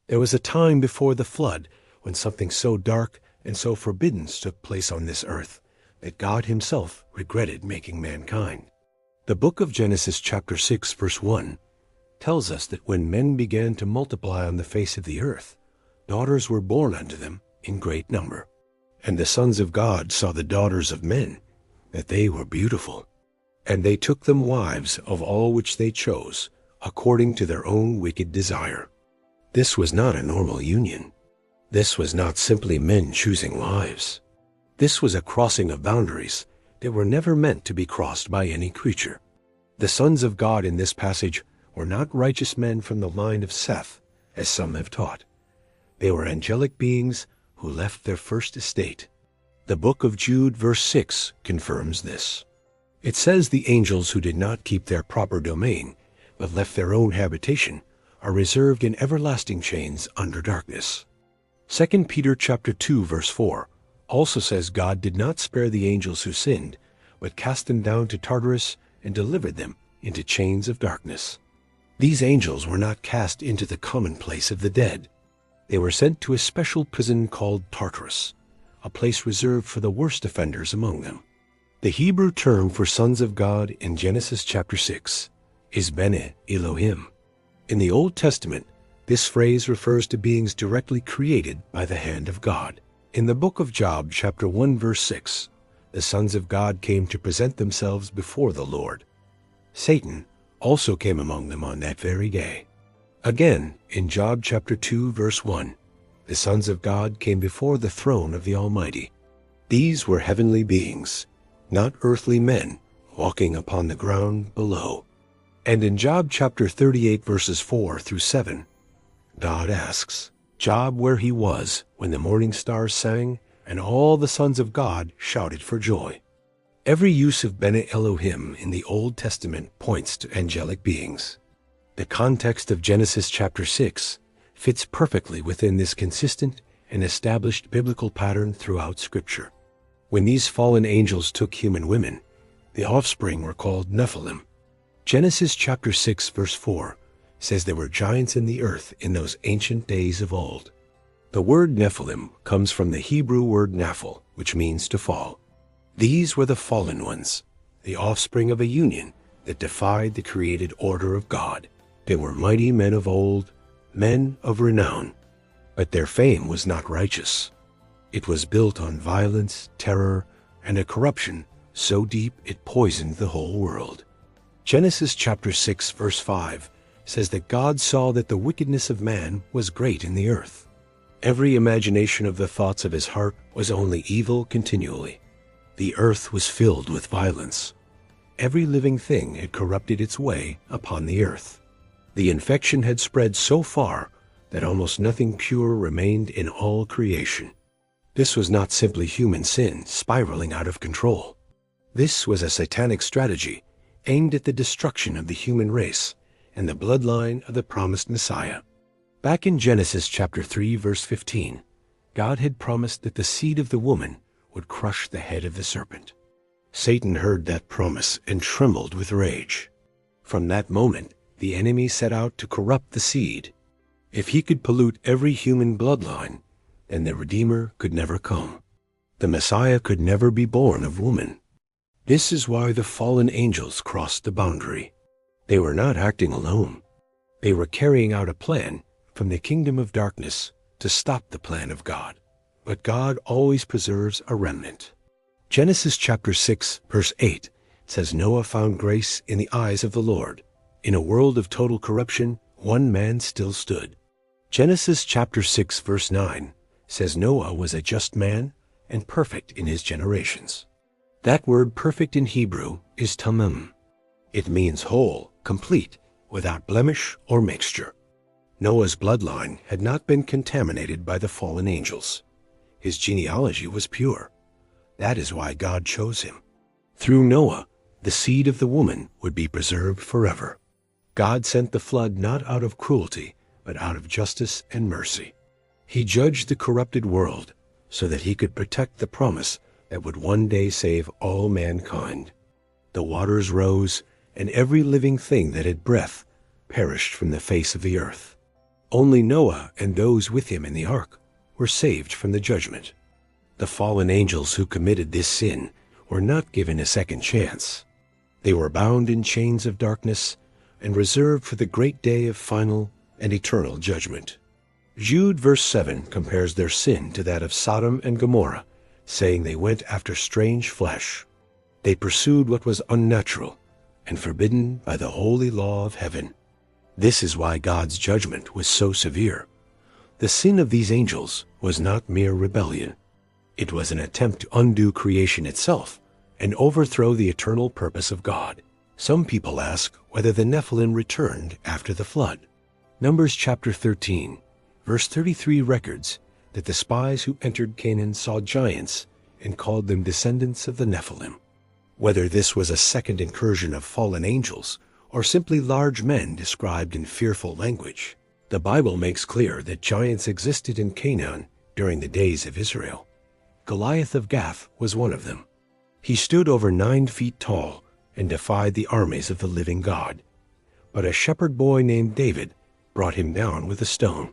There was a time before the flood when something so dark and so forbidden took place on this earth that God himself regretted making mankind. The book of Genesis chapter 6 verse 1 tells us that when men began to multiply on the face of the earth, daughters were born unto them in great number. And the sons of God saw the daughters of men, that they were beautiful. And they took them wives of all which they chose, according to their own wicked desire. This was not a normal union. This was not simply men choosing wives. This was a crossing of boundaries that were never meant to be crossed by any creature. The sons of God in this passage were not righteous men from the line of Seth, as some have taught. They were angelic beings who left their first estate. The book of Jude verse 6 confirms this. It says the angels who did not keep their proper domain, but left their own habitation, are reserved in everlasting chains under darkness. 2 Peter chapter 2 verse 4 also says God did not spare the angels who sinned, but cast them down to Tartarus and delivered them into chains of darkness. These angels were not cast into the common place of the dead. They were sent to a special prison called Tartarus, a place reserved for the worst offenders among them. The Hebrew term for sons of God in Genesis chapter 6 is Bene Elohim. In the Old Testament, this phrase refers to beings directly created by the hand of God. In the book of Job chapter 1 verse 6, the sons of God came to present themselves before the Lord. Satan also came among them on that very day. Again, in Job chapter 2 verse 1, the sons of God came before the throne of the Almighty. These were heavenly beings, not earthly men walking upon the ground below. And in Job chapter 38 verses 4 through 7, God asks Job where he was when the morning stars sang and all the sons of God shouted for joy. Every use of Bene Elohim in the Old Testament points to angelic beings. The context of Genesis chapter 6 fits perfectly within this consistent and established biblical pattern throughout Scripture. When these fallen angels took human women, the offspring were called Nephilim. Genesis chapter 6 verse 4 says there were giants in the earth in those ancient days of old. The word Nephilim comes from the Hebrew word naphal, which means to fall. These were the fallen ones, the offspring of a union that defied the created order of God. They were mighty men of old, men of renown, but their fame was not righteous. It was built on violence, terror, and a corruption so deep it poisoned the whole world. Genesis chapter 6 verse 5 says that God saw that the wickedness of man was great in the earth. Every imagination of the thoughts of his heart was only evil continually. The earth was filled with violence. Every living thing had corrupted its way upon the earth. The infection had spread so far that almost nothing pure remained in all creation. This was not simply human sin spiraling out of control. This was a satanic strategy aimed at the destruction of the human race and the bloodline of the promised Messiah. Back in Genesis chapter 3 verse 15, God had promised that the seed of the woman would crush the head of the serpent. Satan heard that promise and trembled with rage. From that moment, the enemy set out to corrupt the seed. If he could pollute every human bloodline, then the Redeemer could never come. The Messiah could never be born of woman. This is why the fallen angels crossed the boundary. They were not acting alone. They were carrying out a plan from the kingdom of darkness to stop the plan of God. But God always preserves a remnant. Genesis chapter 6 verse 8 says Noah found grace in the eyes of the Lord. In a world of total corruption, one man still stood. Genesis chapter 6 verse 9 says Noah was a just man and perfect in his generations. That word perfect in Hebrew is tamim. It means whole, complete, without blemish or mixture. Noah's bloodline had not been contaminated by the fallen angels. His genealogy was pure. That is why God chose him. Through Noah, the seed of the woman would be preserved forever. God sent the flood not out of cruelty, but out of justice and mercy. He judged the corrupted world so that he could protect the promise that would one day save all mankind. The waters rose, and every living thing that had breath perished from the face of the earth. Only Noah and those with him in the ark were saved from the judgment. The fallen angels who committed this sin were not given a second chance. They were bound in chains of darkness and reserved for the great day of final and eternal judgment. Jude verse 7 compares their sin to that of Sodom and Gomorrah, saying they went after strange flesh. They pursued what was unnatural and forbidden by the holy law of heaven. This is why God's judgment was so severe. The sin of these angels was not mere rebellion. It was an attempt to undo creation itself and overthrow the eternal purpose of God. Some people ask whether the Nephilim returned after the flood. Numbers chapter 13, verse 33 records that the spies who entered Canaan saw giants and called them descendants of the Nephilim. Whether this was a second incursion of fallen angels or simply large men described in fearful language, the Bible makes clear that giants existed in Canaan during the days of Israel. Goliath of Gath was one of them. He stood over 9 feet tall and defied the armies of the living God. But a shepherd boy named David brought him down with a stone.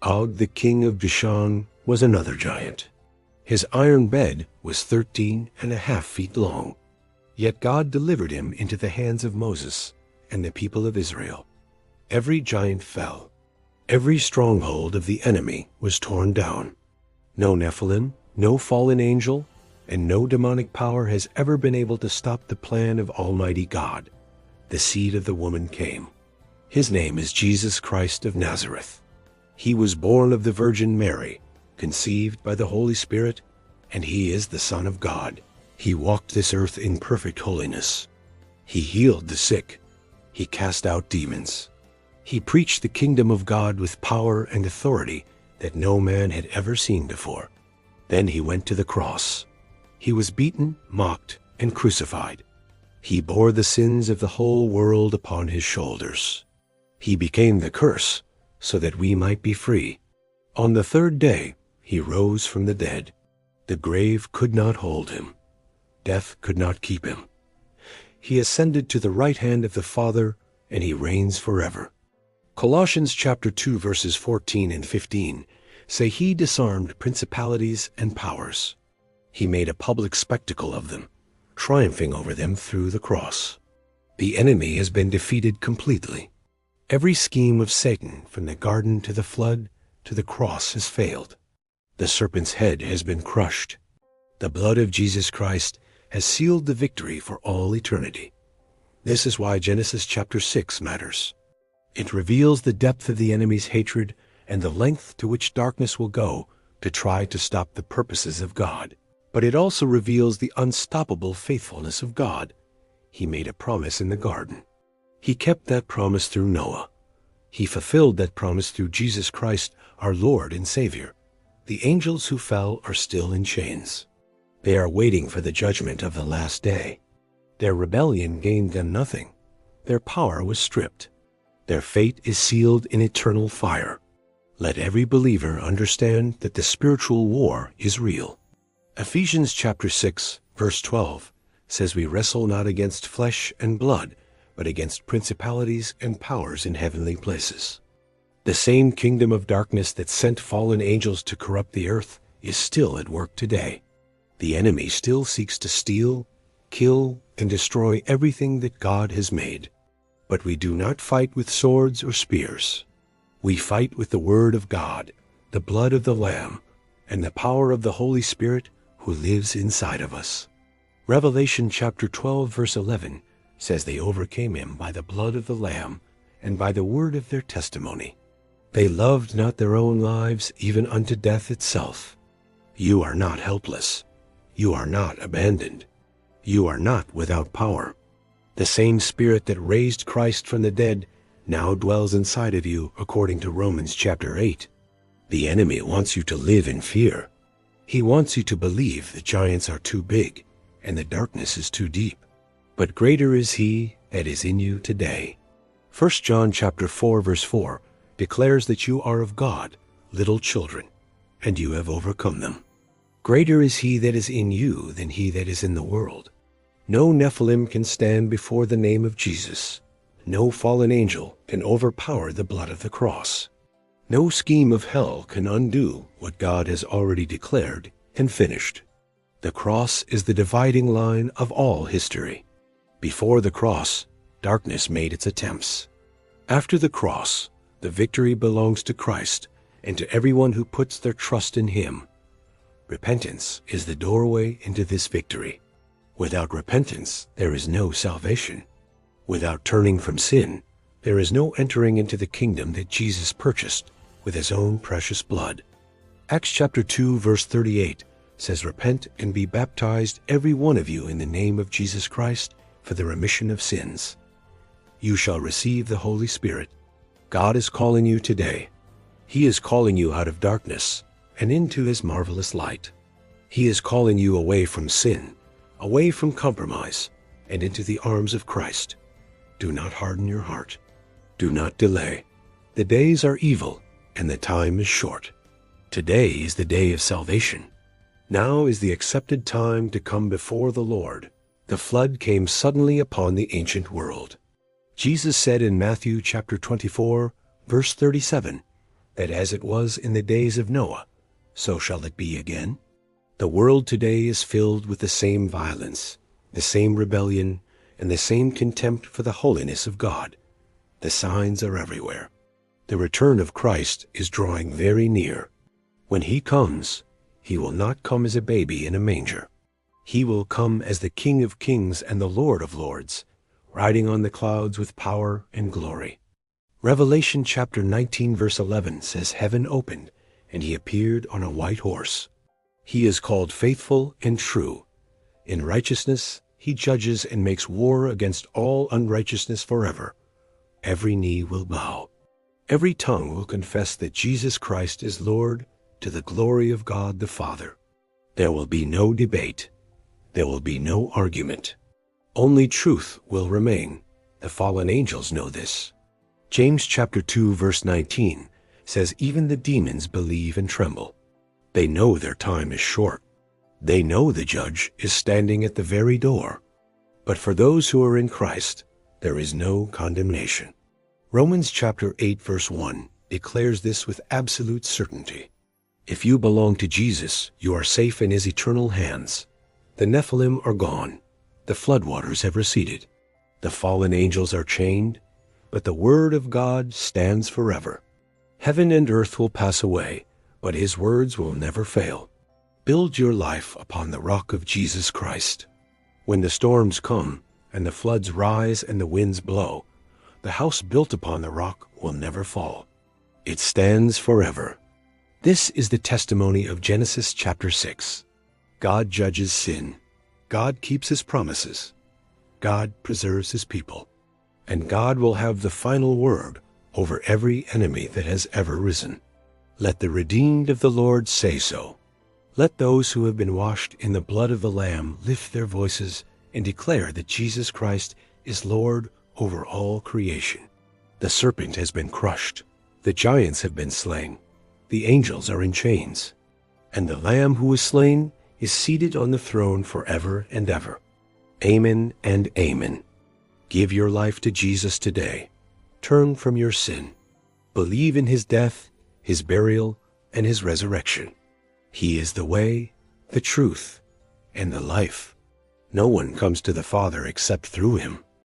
Og, the king of Bashan, was another giant. His iron bed was 13.5 feet long. Yet God delivered him into the hands of Moses and the people of Israel. Every giant fell. Every stronghold of the enemy was torn down. No Nephilim, no fallen angel, and no demonic power has ever been able to stop the plan of Almighty God. The seed of the woman came. His name is Jesus Christ of Nazareth. He was born of the Virgin Mary, conceived by the Holy Spirit, and he is the Son of God. He walked this earth in perfect holiness. He healed the sick. He cast out demons. He preached the kingdom of God with power and authority that no man had ever seen before. Then he went to the cross. He was beaten, mocked, and crucified. He bore the sins of the whole world upon his shoulders. He became the curse so that we might be free. On the third day, he rose from the dead. The grave could not hold him. Death could not keep him. He ascended to the right hand of the Father, and he reigns forever. Colossians chapter 2 verses 14 and 15 say he disarmed principalities and powers. He made a public spectacle of them, triumphing over them through the cross. The enemy has been defeated completely. Every scheme of Satan, from the garden to the flood to the cross, has failed. The serpent's head has been crushed. The blood of Jesus Christ has sealed the victory for all eternity. This is why Genesis chapter 6 matters. It reveals the depth of the enemy's hatred and the length to which darkness will go to try to stop the purposes of God. But it also reveals the unstoppable faithfulness of God. He made a promise in the garden. He kept that promise through Noah. He fulfilled that promise through Jesus Christ, our Lord and Savior. The angels who fell are still in chains. They are waiting for the judgment of the last day. Their rebellion gained them nothing. Their power was stripped. Their fate is sealed in eternal fire. Let every believer understand that the spiritual war is real. Ephesians chapter 6, verse 12 says we wrestle not against flesh and blood, but against principalities and powers in heavenly places. The same kingdom of darkness that sent fallen angels to corrupt the earth is still at work today. The enemy still seeks to steal, kill, and destroy everything that God has made. But we do not fight with swords or spears. We fight with the word of God, the blood of the Lamb, and the power of the Holy Spirit who lives inside of us. Revelation chapter 12 verse 11 says they overcame him by the blood of the Lamb and by the word of their testimony. They loved not their own lives even unto death itself. You are not helpless. You are not abandoned. You are not without power. The same Spirit that raised Christ from the dead now dwells inside of you, according to Romans chapter 8. The enemy wants you to live in fear. He wants you to believe the giants are too big and the darkness is too deep. But greater is he that is in you today. 1 John chapter 4 verse 4 declares that you are of God, little children, and you have overcome them. Greater is he that is in you than he that is in the world. No Nephilim can stand before the name of Jesus. No fallen angel can overpower the blood of the cross. No scheme of hell can undo what God has already declared and finished. The cross is the dividing line of all history. Before the cross, darkness made its attempts. After the cross, the victory belongs to Christ and to everyone who puts their trust in Him. Repentance is the doorway into this victory. Without repentance, there is no salvation. Without turning from sin, there is no entering into the kingdom that Jesus purchased with His own precious blood. Acts chapter 2, verse 38 says, "Repent and be baptized, every one of you, in the name of Jesus Christ, for the remission of sins. You shall receive the Holy Spirit." God is calling you today. He is calling you out of darkness and into His marvelous light. He is calling you away from sin, away from compromise, and into the arms of Christ. Do not harden your heart. Do not delay. The days are evil, and the time is short. Today is the day of salvation. Now is the accepted time to come before the Lord. The flood came suddenly upon the ancient world. Jesus said in Matthew chapter 24, verse 37, that as it was in the days of Noah, so shall it be again. The world today is filled with the same violence, the same rebellion, and the same contempt for the holiness of God. The signs are everywhere. The return of Christ is drawing very near. When He comes, He will not come as a baby in a manger. He will come as the King of Kings and the Lord of Lords, riding on the clouds with power and glory. Revelation chapter 19 verse 11 says, "Heaven opened, and He appeared on a white horse. He is called Faithful and True. In righteousness He judges and makes war against all unrighteousness forever. Every knee will bow. Every tongue will confess that Jesus Christ is Lord, to the glory of God the Father." There will be no debate. There will be no argument. Only truth will remain. The fallen angels know this. James chapter 2 verse 19 says, "Even the demons believe and tremble." They know their time is short. They know the judge is standing at the very door. But for those who are in Christ, there is no condemnation. Romans chapter 8 verse 1 declares this with absolute certainty. If you belong to Jesus, you are safe in His eternal hands. The Nephilim are gone. The floodwaters have receded. The fallen angels are chained, but the Word of God stands forever. Heaven and earth will pass away, but His words will never fail. Build your life upon the rock of Jesus Christ. When the storms come, and the floods rise and the winds blow, the house built upon the rock will never fall. It stands forever. This is the testimony of Genesis chapter 6. God judges sin. God keeps His promises. God preserves His people. And God will have the final word over every enemy that has ever risen. Let the redeemed of the Lord say so. Let those who have been washed in the blood of the Lamb lift their voices and declare that Jesus Christ is Lord over all creation. The serpent has been crushed. The giants have been slain. The angels are in chains. And the Lamb who was slain is seated on the throne forever and ever. Amen and amen. Give your life to Jesus today. Turn from your sin. Believe in His death, His burial, and His resurrection. He is the way, the truth, and the life. No one comes to the Father except through Him.